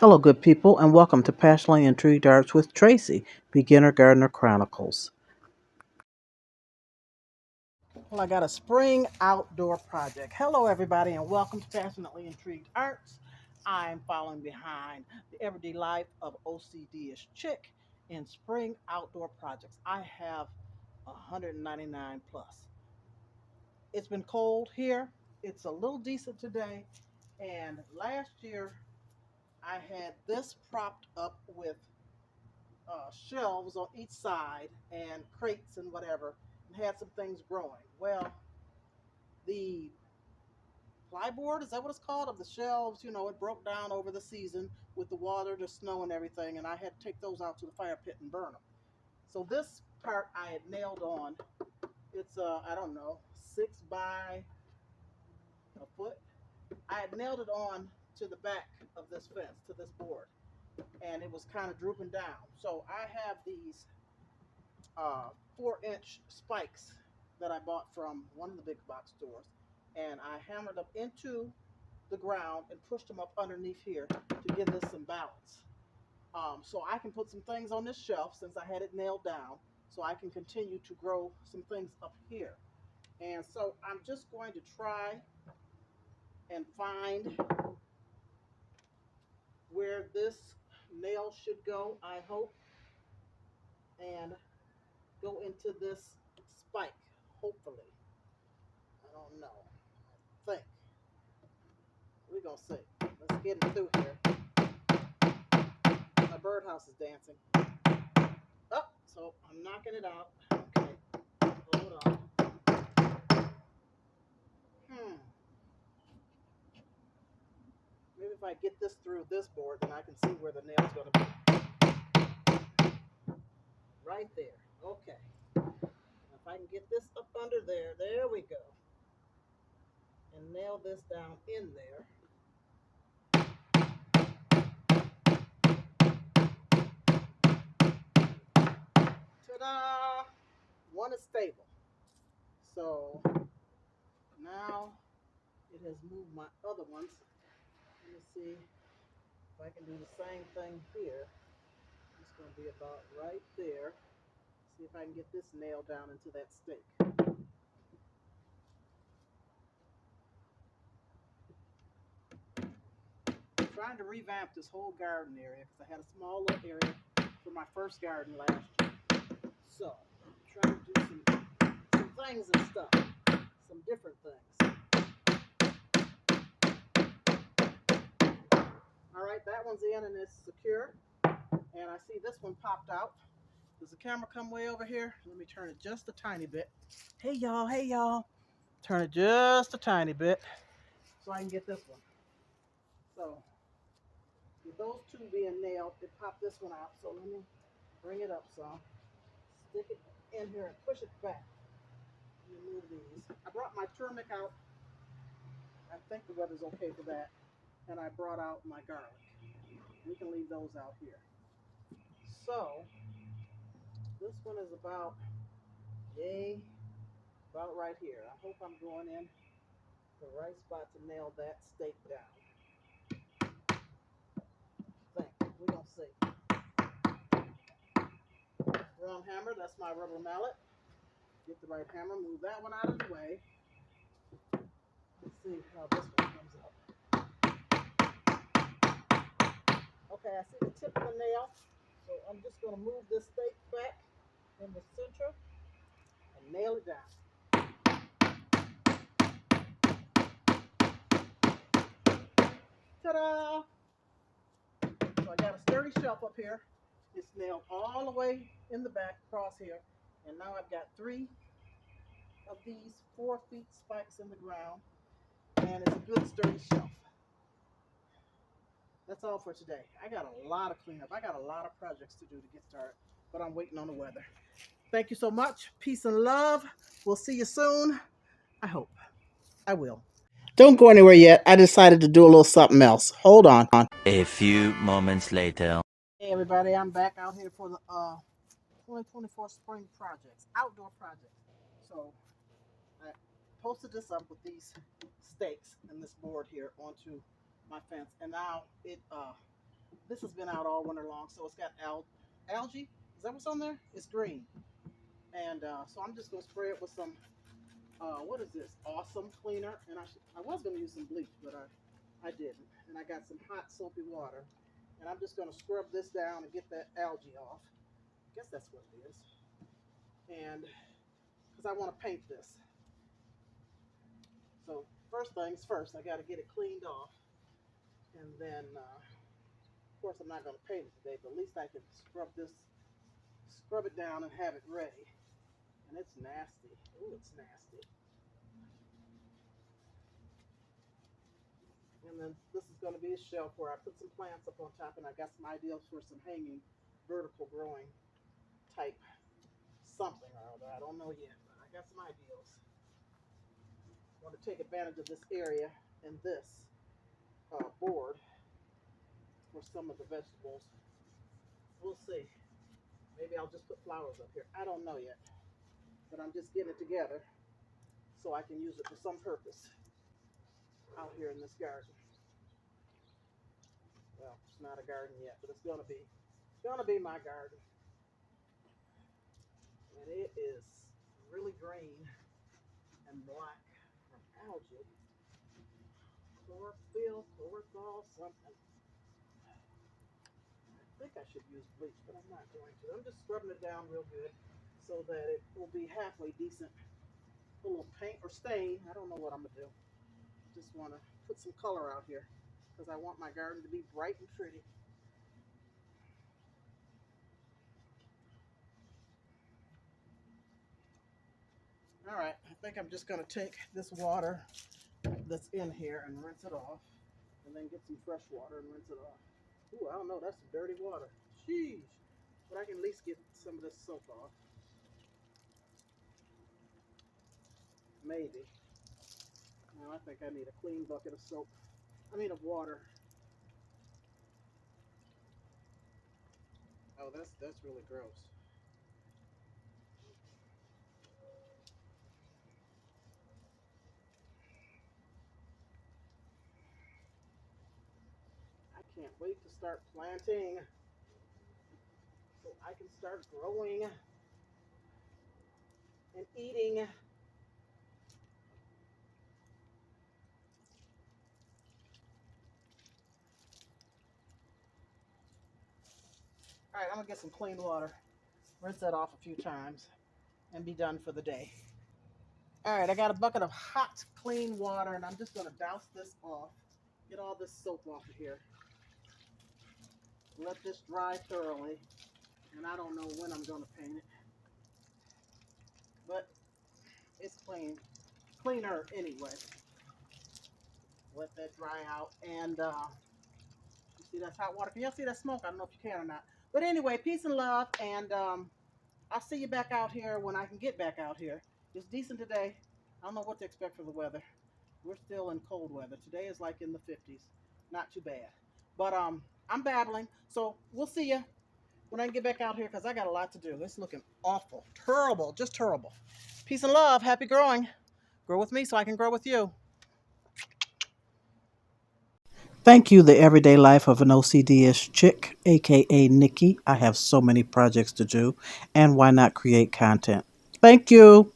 Hello, good people, and welcome to Passionately Intrigued Arts with Tracy, Beginner Gardener Chronicles. Well, I got a spring outdoor project. Hello, everybody, and welcome to Passionately Intrigued Arts. I'm following behind the everyday life of OCD-ish chick in spring outdoor projects. I have 199 plus. It's been cold here. It's a little decent today, and last year I had this propped up with shelves on each side and crates and whatever, and had some things growing. Well, the plyboard, is that what it's called, of the shelves, it broke down over the season with the water, the snow, and everything, and I had to take those out to the fire pit and burn them. So this part I had nailed on. It's I don't know, 6 by a foot. I had nailed it on to the back of this fence, to this board, and it was kind of drooping down. So I have these 4-inch spikes that I bought from one of the big box stores, and I hammered them into the ground and pushed them up underneath here to give this some balance. So I can put some things on this shelf since I had it nailed down, so I can continue to grow some things up here. And so I'm just going to try and find where this nail should go, I hope, and go into this spike, hopefully. I don't know. I think. We're gonna see. Let's get it through here. My birdhouse is dancing. Oh, so I'm knocking it out. Okay, hold on. Maybe if I get this through this board, then I can see where the nail's gonna be. Right there. Okay. If I can get this up under there, there we go. And nail this down in there. Ta-da! One is stable. So now it has moved my other ones. Let me see if I can do the same thing here. It's going to be about right there. See if I can get this nailed down into that stake. I'm trying to revamp this whole garden area because I had a small little area for my first garden last year. So I'm trying to do some things and stuff, some different things. All right, that one's in and it's secure. And I see this one popped out. Does the camera come way over here? Let me turn it just a tiny bit. Hey y'all, hey y'all. Turn it just a tiny bit so I can get this one. So with those two being nailed, it popped this one out. So let me bring it up some. Stick it in here and push it back. Let me move these. I brought my turmeric out. I think the weather's okay for that. And I brought out my garlic. We can leave those out here. So this one is about, about right here. I hope I'm going in the right spot to nail that stake down. We're gonna see. Wrong hammer, that's my rubber mallet. Get the right hammer, move that one out of the way. Let's see how this one comes up. Okay, I see the tip of the nail. So I'm just gonna move this stake back in the center and nail it down. Ta-da! So I got a sturdy shelf up here. It's nailed all the way in the back across here. And now I've got 3 of these 4-feet spikes in the ground. And it's a good sturdy shelf. That's all for today. I got a lot of cleanup. I got a lot of projects to do to get started, but I'm waiting on the weather. Thank you so much. Peace and love. We'll see you soon. I hope. I will. Don't go anywhere yet. I decided to do a little something else. Hold on. A few moments later. Hey everybody, I'm back out here for the 2024 spring projects, outdoor projects. So I posted this up with these stakes and this board here onto my fence, and now This has been out all winter long, so it's got algae. Is that what's on there? It's green. And so I'm just gonna spray it with some what is this? Awesome cleaner. And I was gonna use some bleach, but I didn't. And I got some hot soapy water. And I'm just gonna scrub this down and get that algae off. I guess that's what it is. And because I want to paint this. So first things first, I got to get it cleaned off. And then, of course, I'm not going to paint it today, but at least I can scrub it down and have it ready. And it's nasty. Ooh, it's nasty. And then this is going to be a shelf where I put some plants up on top, and I got some ideas for some hanging, vertical growing type something or other. I don't know yet, but I got some ideas. I want to take advantage of this area and this board for some of the vegetables. We'll see. Maybe I'll just put flowers up here. I don't know yet, but I'm just getting it together so I can use it for some purpose out here in this garden. Well, it's not a garden yet, but it's gonna be my garden. And it is really green and black from algae. Chlorophyll, something. I think I should use bleach, but I'm not going to. I'm just scrubbing it down real good so that it will be halfway decent. A little paint or stain. I don't know what I'm gonna do. Just want to put some color out here because I want my garden to be bright and pretty. All right, I think I'm just going to take this water that's in here and rinse it off, and then get some fresh water and rinse it off. Ooh, I don't know, that's some dirty water. Sheesh. But I can at least get some of this soap off. Maybe. No, I think I need a clean bucket of soap. Of water. Oh, that's really gross. I can't wait to start planting so I can start growing and eating. All right, I'm gonna get some clean water, rinse that off a few times, and be done for the day. All right, I got a bucket of hot, clean water, and I'm just gonna douse this off, get all this soap off of here, let this dry thoroughly, and I don't know when I'm gonna paint it, but it's cleaner anyway. Let that dry out, and you see that's hot water. Can y'all see that smoke? I don't know if you can or not. But anyway, peace and love, and I'll see you back out here when I can get back out here. It's decent today. I don't know what to expect for the weather. We're still in cold weather. Today is like in the 50s. Not too bad. But I'm babbling, so we'll see you when I get back out here because I got a lot to do. It's looking awful. Terrible. Just terrible. Peace and love. Happy growing. Grow with me so I can grow with you. Thank you, the everyday life of an OCD-ish chick, aka Nikki. I have so many projects to do, and why not create content? Thank you.